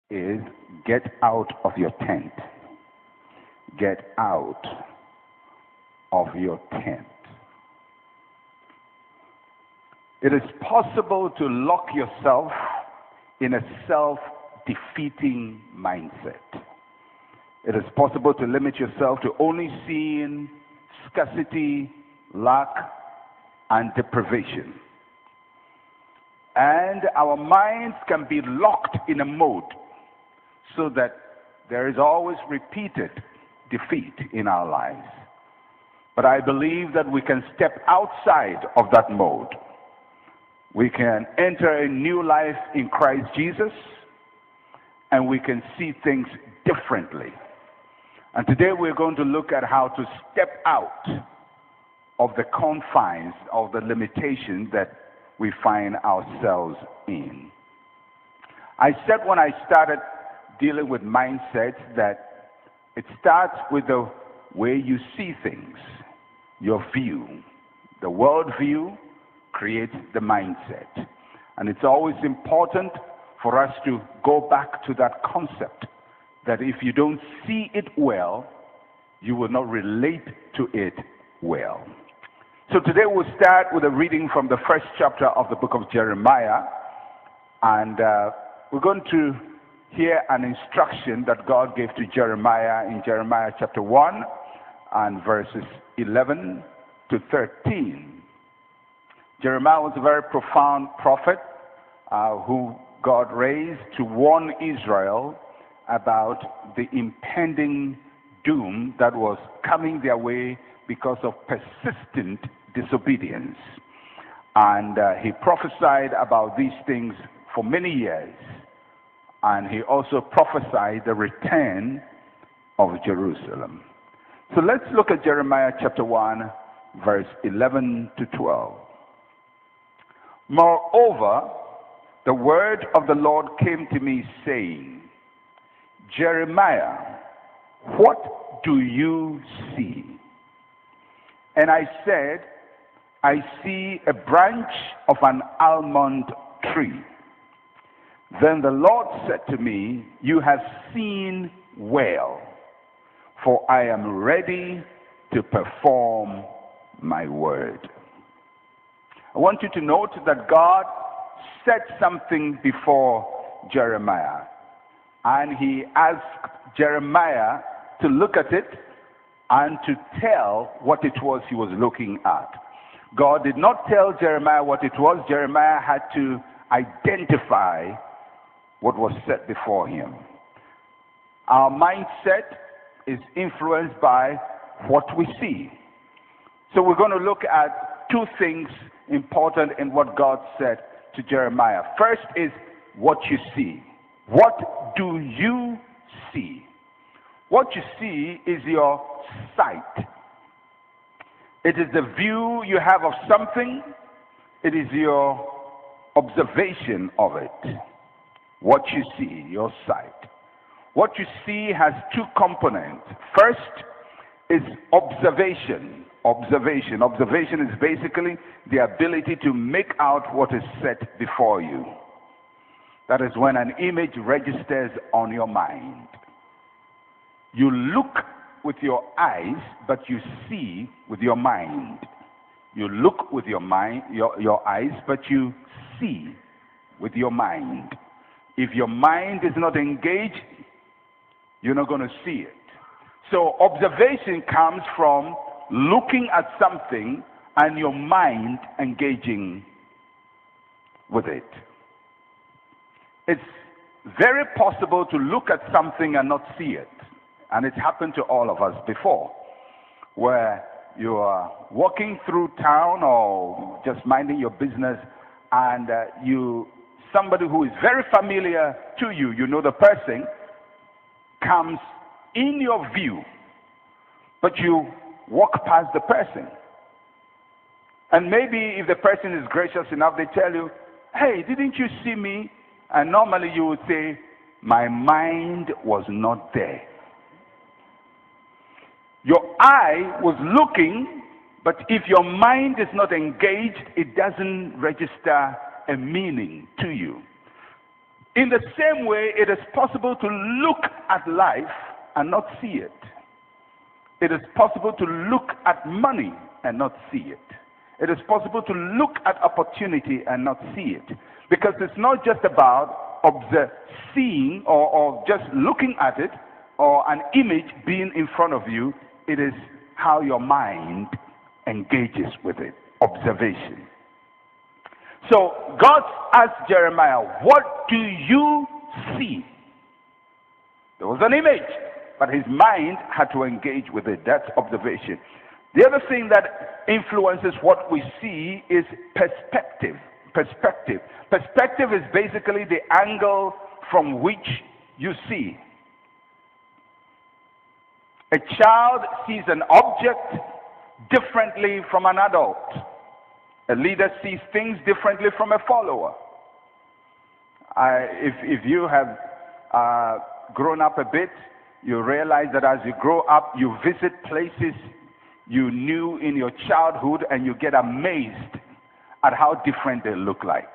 is get out of your tent. Get out of your tent. It is possible to lock yourself in a self-defeating mindset. It is possible to limit yourself to only seeing scarcity, lack, and deprivation. And our minds can be locked in a mode so that there is always repeated defeat in our lives. But I believe that we can step outside of that mode. We can enter a new life in Christ Jesus, and we can see things differently. And today we're going to look at how to step out of the confines of the limitations that we find ourselves in. I said when I started dealing with mindsets that it starts with the way you see things, your view. The world view creates the mindset. And it's always important for us to go back to that concept that if you don't see it well, you will not relate to it well. So today we'll start with a reading from the first chapter of the book of Jeremiah. And we're going to hear an instruction that God gave to Jeremiah in Jeremiah chapter 1 and verses 11 to 13. Jeremiah was a very profound prophet who God raised to warn Israel about the impending doom that was coming their way because of persistent disobedience. And he prophesied about these things for many years. And he also prophesied the return of Jerusalem. So let's look at Jeremiah chapter 1, verse 11 to 12. Moreover, the word of the Lord came to me, saying, Jeremiah, what do you see? And I said, I see a branch of an almond tree. Then the Lord said to me, you have seen well, for I am ready to perform my word. I want you to note that God said something before Jeremiah, and he asked Jeremiah to look at it and to tell what it was he was looking at. God did not tell Jeremiah what it was. Jeremiah had to identify what was set before him. Our mindset is influenced by what we see. So we're going to look at two things important in what God said to Jeremiah. First is what you see. What do you see? What you see is your sight. It is the view you have of something. It is your observation of it. What you see, your sight. What you see has two components. First is observation. Observation is basically the ability to make out what is set before you. That is when an image registers on your mind. You look with your eyes, but you see with your mind. You look with your mind, your eyes, but you see with your mind. If your mind is not engaged, you're not going to see it. So observation comes from looking at something and your mind engaging with it. It's very possible to look at something and not see it. And it's happened to all of us before, where you are walking through town or just minding your business, and somebody who is very familiar to you, you know the person, comes in your view, but you walk past the person. And maybe if the person is gracious enough, they tell you, hey, didn't you see me? And normally you would say, my mind was not there. Your eye was looking, but if your mind is not engaged, it doesn't register a meaning to you. In the same way, it is possible to look at life and not see it. It is possible to look at money and not see it. It is possible to look at opportunity and not see it. Because it's not just about seeing or just looking at it or an image being in front of you. It is how your mind engages with it. Observation. So God asked Jeremiah, what do you see? There was an image, but his mind had to engage with it. That's observation. The other thing that influences what we see is perspective. Perspective. Perspective is basically the angle from which you see. A child sees an object differently from an adult. A leader sees things differently from a follower. If you have grown up a bit, you realize that as you grow up, you visit places you knew in your childhood and you get amazed at how different they look like.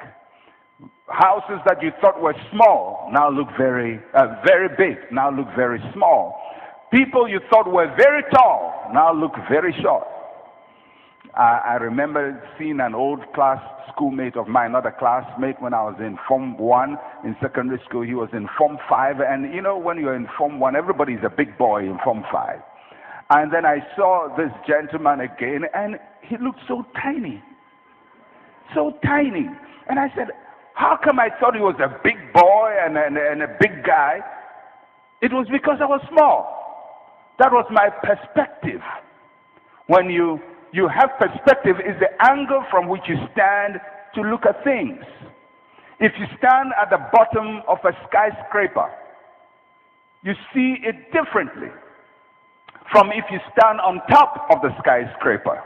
Houses that you thought were small now look very big, now look very small. People you thought were very tall now look very short. I remember seeing an old class schoolmate of mine, not a classmate, when I was in Form 1 in secondary school. He was in Form 5, and you know, when you're in Form 1, everybody's a big boy in Form 5. And then I saw this gentleman again, and he looked so tiny. So tiny. And I said, how come I thought he was a big boy and a big guy? It was because I was small. That was my perspective. When you have perspective, is the angle from which you stand to look at things. If you stand at the bottom of a skyscraper, you see it differently from if you stand on top of the skyscraper.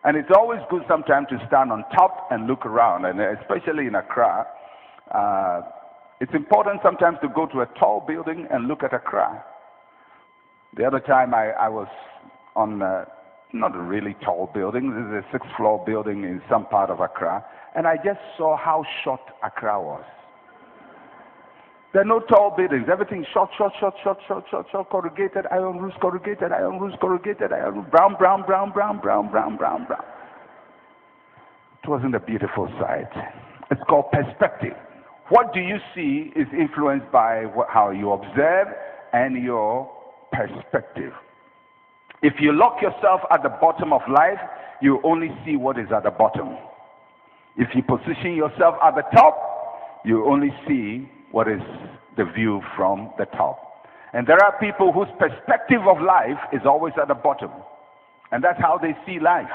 And it's always good sometimes to stand on top and look around, and especially in Accra. It's important sometimes to go to a tall building and look at Accra. The other time I was on not a really tall building. This is a 6th floor building in some part of Accra. And I just saw how short Accra was. There are no tall buildings. Everything short, corrugated iron roofs, corrugated iron roofs, corrugated iron roofs, brown. It wasn't a beautiful sight. It's called perspective. What do you see is influenced by how you observe and your perspective. If you lock yourself at the bottom of life, you only see what is at the bottom. If you position yourself at the top, you only see what is the view from the top. And there are people whose perspective of life is always at the bottom. And that's how they see life.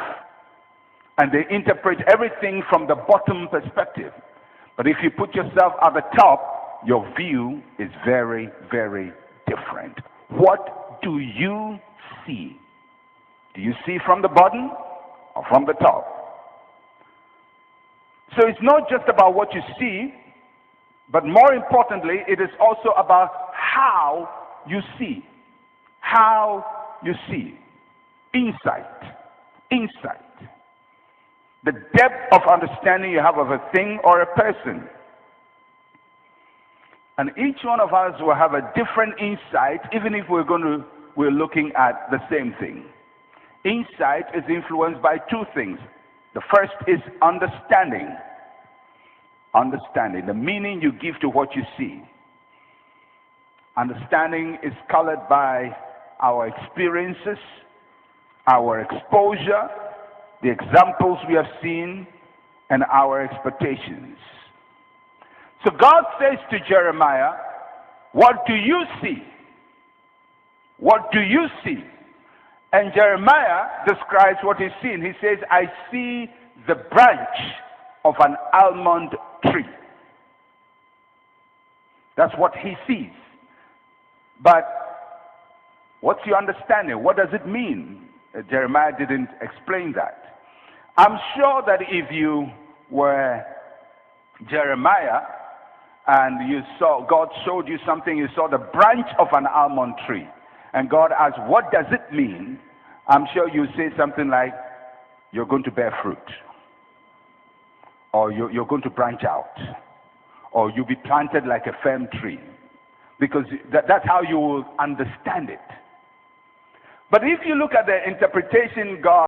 And they interpret everything from the bottom perspective. But if you put yourself at the top, your view is very, very different. What do you see? Do you see from the bottom or from the top? So it's not just about what you see, but more importantly, it is also about how you see. How you see. Insight. Insight. The depth of understanding you have of a thing or a person. And each one of us will have a different insight, even if we're looking at the same thing. Insight is influenced by two things. The first is understanding. Understanding, the meaning you give to what you see. Understanding is colored by our experiences, our exposure, the examples we have seen, and our expectations. So God says to Jeremiah, what do you see? What do you see? And Jeremiah describes what he's seen. He says, I see the branch of an almond tree. That's what he sees. But what's your understanding? What does it mean? Jeremiah didn't explain that. I'm sure that if you were Jeremiah and you saw, God showed you something, you saw the branch of an almond tree, and God asked, what does it mean? I'm sure you say something like, you're going to bear fruit, or you're going to branch out, or you'll be planted like a firm tree. Because that's how you will understand it. But if you look at the interpretation God